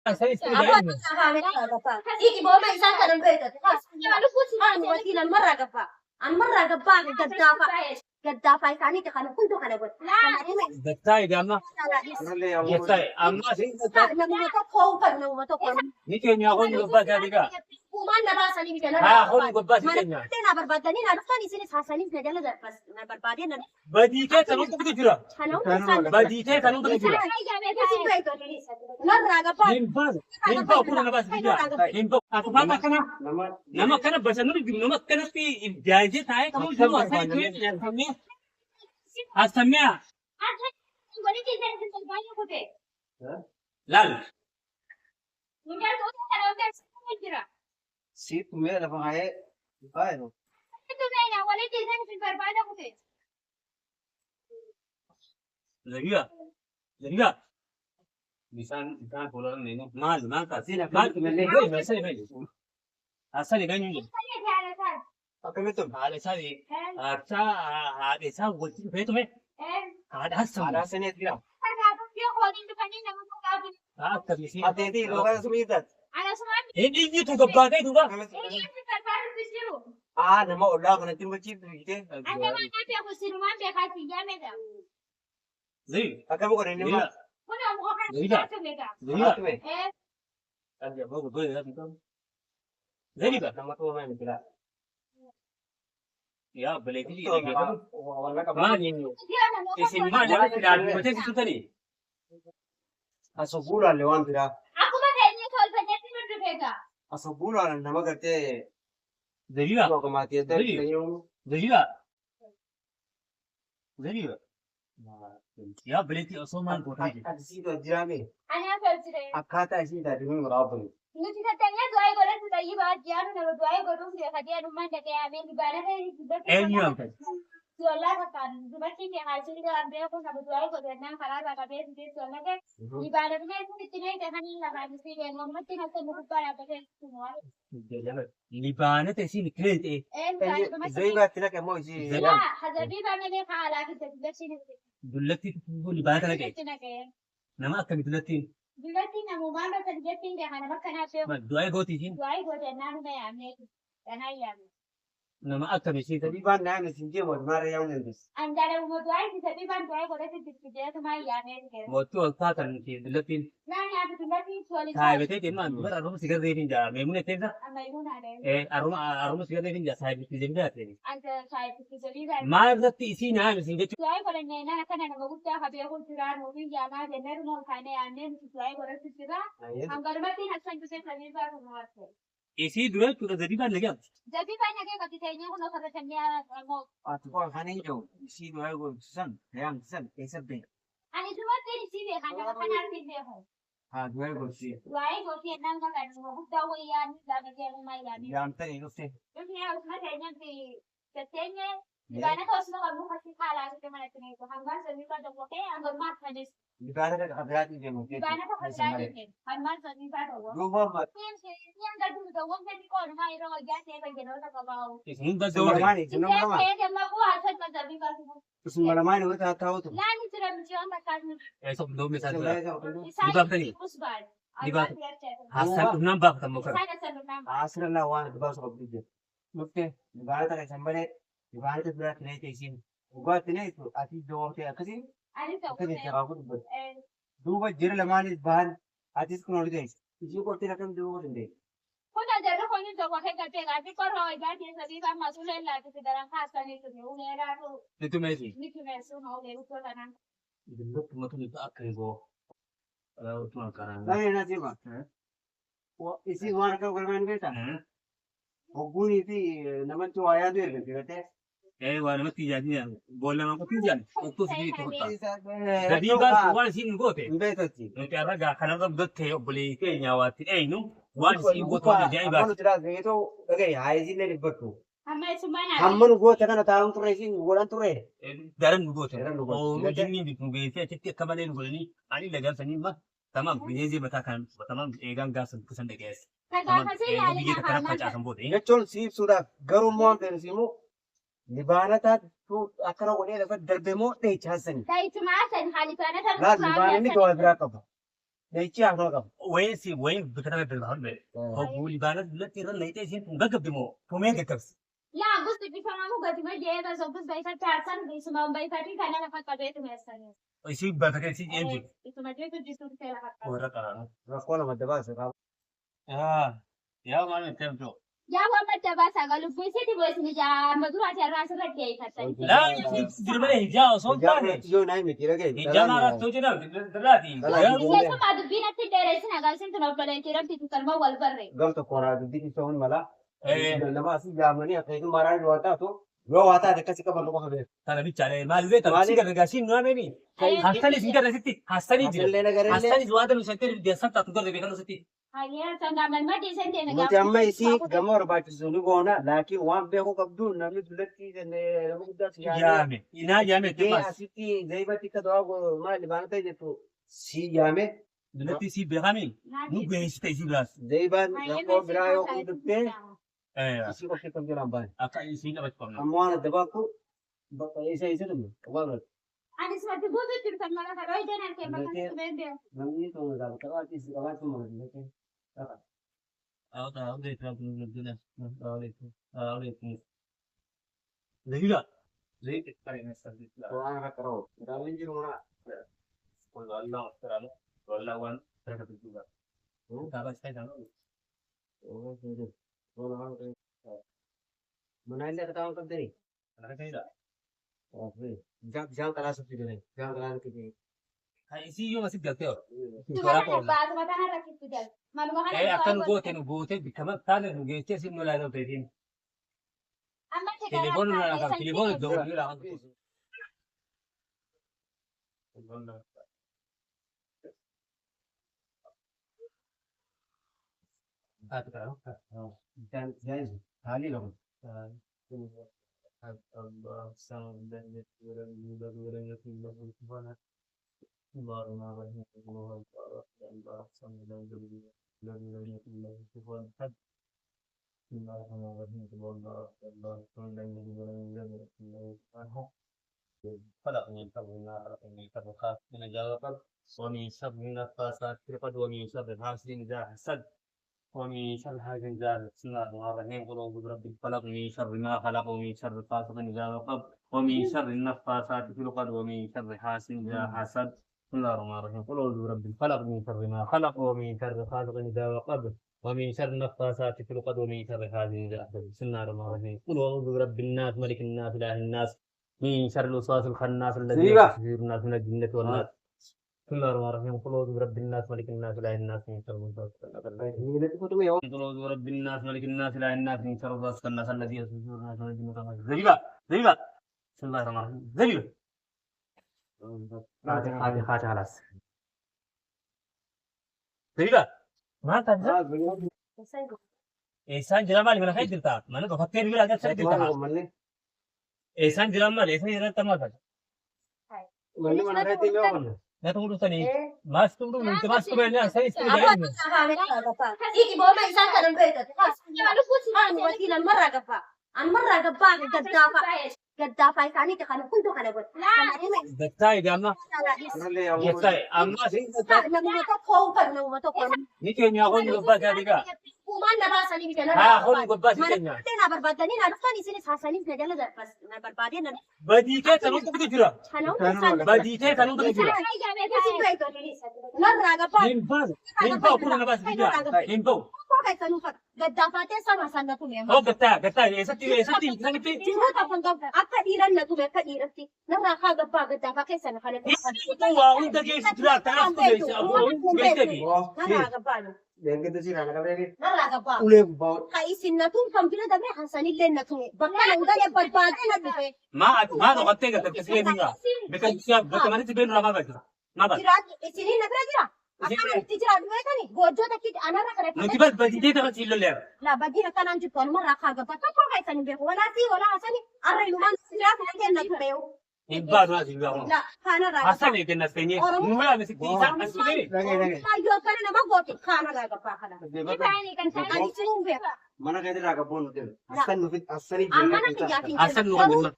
Saya istri Aku dia ada ini. kamera gapa. Iki bawa main sangka dan beda. Lalu kusi kan wakilan marah gapa. An marah gapa gaddafa. Gaddafa kani te kana kuntu kana buat. Betul dia mah. Betul. Amma sih betul. Namu to ko kan namu to ko. Ni kenya aku ni gubah jadi ka. Kuman na basa ni kana. Ah, aku ni gubah sih kenya. Mana na barbadani na rufta ni sini sasani na jala da pas na barbadi na. Badi ke kanu tu kira. Halo. Badi ke kanu tu kira. Marah gapa. Nimpa. Nimpa aku na bas dia. Nimpa. Aku faham kana. Nama kana bahasa nuri nama kana pi jaje tahe kamu semua saya tu yang kami. Asamnya. Lal. Sí, tú mira, la paja es. Bueno, Lagi lagi bisa pulang ni mal mal kasih mal masa ni asal ni kan ni apa itu? ada sari ada sah buat itu me ada Ada asam sini tidak. tapi sih Hati-hati, lo kan sumitat. ini tu gabah itu bah Ah, nama ulah kena timba chip gitu. Zee Akan bukan ini mah. Zee Tuh, kan dia bawa bawa ya betul Zee kan nama tuh mana tidak. ya boleh jadi Tuh, gitu warna kapan? mana ini isi mana dia tidak macam itu tadi Asal bulan lewat tidak. Asal bulan nama kata. Zee lah Kalau kematian tadi Jadi. tanya. Zee lah Zee lah ya boleh ti osoman ko tadi Ada sih tu jirami. Akata sih tadi ni merabu. ini yang tadi libana te sini krete Zai ba tidak kamu sih. dullatti tu libana lagi nama akan dullatti dua goti sini nama akan isi tadi Tapi ban na mesin je buat mara yang nanti. motu alfa kan ti dullatti sai bete te man bar arum sigar de ninja memune te sa arum sigar de ninja sai bete jemda te mar datti isi na mesin je isi dua tu jadi ban lagi Atau kau kan itu isi dua go sen, yang sen, esok deh. Ah dua go sih. Yang tadi itu sih. Di mana ada hati-hati je mungkin. Dua mat. isi dah Semua jauh mana? Semua mana? Semua mana itu tak tahu tu. esok do misal Semua di itu. bab tadi di bab hasan enam bab kamu kan Asal lawan dua sebab itu. Oke. Di mana tak sampai di mana tu berat ni tesin. Gua tanya itu ati dua tu apa sih? Apa ni cakap aku tu. Dua jere lemari bahan ati sekolah ni. Isi kau tidak kan dua ni. itu messi itu cuma tu itu akhir go kalau tu makanan Saya nak cakap. Wah isi warna kau kerana kita. Oguni itu nama tu ayah tu kan kita. warna mati jadi yang bola aku tijan waktu sini tu jadi bab wan sin go te Betul sih. nanti ada gak karena tu dete boleh ke nyawati no wan sin go tu jadi bab Kamu tidak itu oke hai sih ni betul. Hamman gua tekan tahu tu racing bulan tu re. daran go te Daran go. oh jinni di tunggu itu cek kemarin go ni ani lagan sani mah tamam biaya batakan tamam egang gas kusan de gas tamam biaya terap kaca sambut Ini col sih sudah garu mau dari simu. Di mana tak tu akara udah dapat derbemo teh chasen. Lah di mana ni kau berapa? Daichi aku kam. وين بكره بالهم هو اللي بانا دلوقتي رن لقيت شيء بقب دمو فمين كتبس yaa gusti bifama mugati majeeta sobbis baisa taarsan isuma baisati kana lafa qabeetu meessanii. شيء بفكر شيء ينجي Isuma jeetu jisuun kee lafa qabeetu. ورقه Rakola madaba sa kam. يا ما نتمتو Yaa waan madda baasaa galu buisiti boisini jaa maduraa jarraa sirratti eeyyifatan. لا جرمني هجاء سلطان Yo nahi me kira ke. هجاء ما رأت توجنا دلاتي Keessumaa dubbiin atti dheeressin agarsiin tun obboleettii rabbi tutalma wal barre. Gamta kora dubbi isa hun mala. Nama asi jamani akai tu marani wata tu. Yo wata de kasi kabar lupa habe. انا بيتشالي ما البيت انا سيجر رجاسين نو امني حسني سيجر ستي حسني Hasil na garin le. حسني جواد لو سنتر دي سنت تقدر بيكانو ستي Hayyee sangaman maddi sente na Nuti amma isi gamor baachisu ni goona laakiin waan beeku qabdu namni dullatti nama guddaa si yaame. يامي انا يامي Kee تماس asitti zaybatti ka dawaa maali baana ta'e jettu si yaame. دلوقتي سي بيغامين نو بيستي سي بلاس Zaybaan rakkoo biraa yoo quuduttee ايوه isii qophii kan jiraan baane. اكا سي لا بتقول Amma waan adda baakku bakka isa dhume waan Anis mati buutu jirtan mala kadoo ijaan harkee bakka beekee. namni tokko gaafa qabaatti si qabaatti mala. أعطي تراكم الدنيا أعطي ذهيلا زي تكرين السبب لا Waan akka qaroo. Gaafa jiru mana. والله أكثر والله وان ترك الجوع تابع شيء ثاني Mana illee kataawwan qabdanii? أنا كذا Bishaan kalaa sabti jiran. Bishaan kalaa nuti jiran. هاي سي يوم أسيب جالتيو Tuma kana baatu kana rakkisu jala. Maluma kana إيه أكن بوته بكمان ثاني نجيتي سيب نولا لو تدين amma تليفون ولا كم تليفون الدور لا هذا Bishaan haalii lafa. الله سلام بين ورن ورن يكون سبحانه الله ما رحمه الله الله سلام بين ورن يكون سبحانه الله ما رحمه الله الله سلام بين ورن يكون سبحانه خلقني كبرنا خلقني كبرخاف من جواب ومن شر النفاثات في العقد ومن شر حاسد إذا حسد ومن شر حاسد إذا حسد بسم الله الرحمن الرحيم قل أعوذ برب الفلق من شر ما خلق ومن شر غاسق إذا وقب ومن شر النفاثات في العقد ومن شر حاسد إذا حسد بسم الله الرحمن الرحيم قل أعوذ برب الفلق من شر ما خلق ومن شر غاسق إذا وقب ومن شر النفاثات في العقد ومن شر حاسد إذا حسد بسم الله الرحمن الرحيم قل أعوذ برب الناس ملك الناس إله الناس من شر الوسواس الخناس الذي سيبا. يصير الناس من الجنة والناس بسم الله الرحمن الرحيم قل أعوذ برب الناس ملك الناس إله الناس من شر الوسواس Ini tu tu ya. قل أعوذ برب الناس ملك الناس إله الناس من شر الوسواس الخناس الذي يصير الناس من الجنة والناس زيبا زيبا بسم الله الرحمن الرحيم زيبا هذه خلاص زيبا ما تنسى إنسان جرام مالي من خير دلتا ما نقول فكر بلا جالس دلتا إنسان جرام مالي إنسان جرام تمام Mana mana kaya tiga mana? لا تقولوا ثاني ما استمروا من ما استمروا أنا سني استمروا Iki booma isaan kanan beekatu. Ani wakiilan marraa gabbaa. An marraa gabbaa gaddaafa isaaniiti kana hunduu kana godhe. دكتاي جامنا Mana le ya. دكتاي أما Namuma tokko uffatu namuma tokko. نيكي أخون قبات هذيك Uumaan na baasanii bita na ها أخون قبات كينيا na barbaadanii na dhuftan isinis haasaniif na jala darbas na barbaadee na بديكي تنو تقدر kana hunda isaan بديكي تنو تقدر narraa gabbaa لينبو كلنا بس كده لينبو tokko keessan uffata gaddaafatee sama san na tume هو دكتاي يستي نعمتي Sinuuta kun gabba akka dhiiran na tume akka dhiiratti narraa kaa gabbaa gaddaafa keessan kana هو وانت جيس تلا تعرف كويس أبو بيتك narraa gabbaa Yang kita sih anak apa ni? narraa gabbaa Ule bau. ka isin na tun kan bira dabre hasanillee na tume bakka nan gale barbaadee na dhufe ما نغطيك تكسير دينا بكمان تبين رما بكرة ما بس jiraatu isinii na bira jira akkamitti jiraatu beekani goojjoo takki anarra kana نتبات بديكي تغسل الليل la badii akkanaan jirtu anumarraa kaa gabbaa tokko keessan hin beeku walaasii walaa hasani arra ilumaan jiraatu na kenna tureewu إبادة ما تبغى la kaanarraa حسن يمكن نستني نولا مسكتي سان أسمعي Lagi lagi. Kaayoo kana nama gootu kaanarraa gabbaa kana. Ani isin hin beeku. Mana kaya tidak kabun tu. Asan nufit asani. Amma na xiyyaafin حسن نولا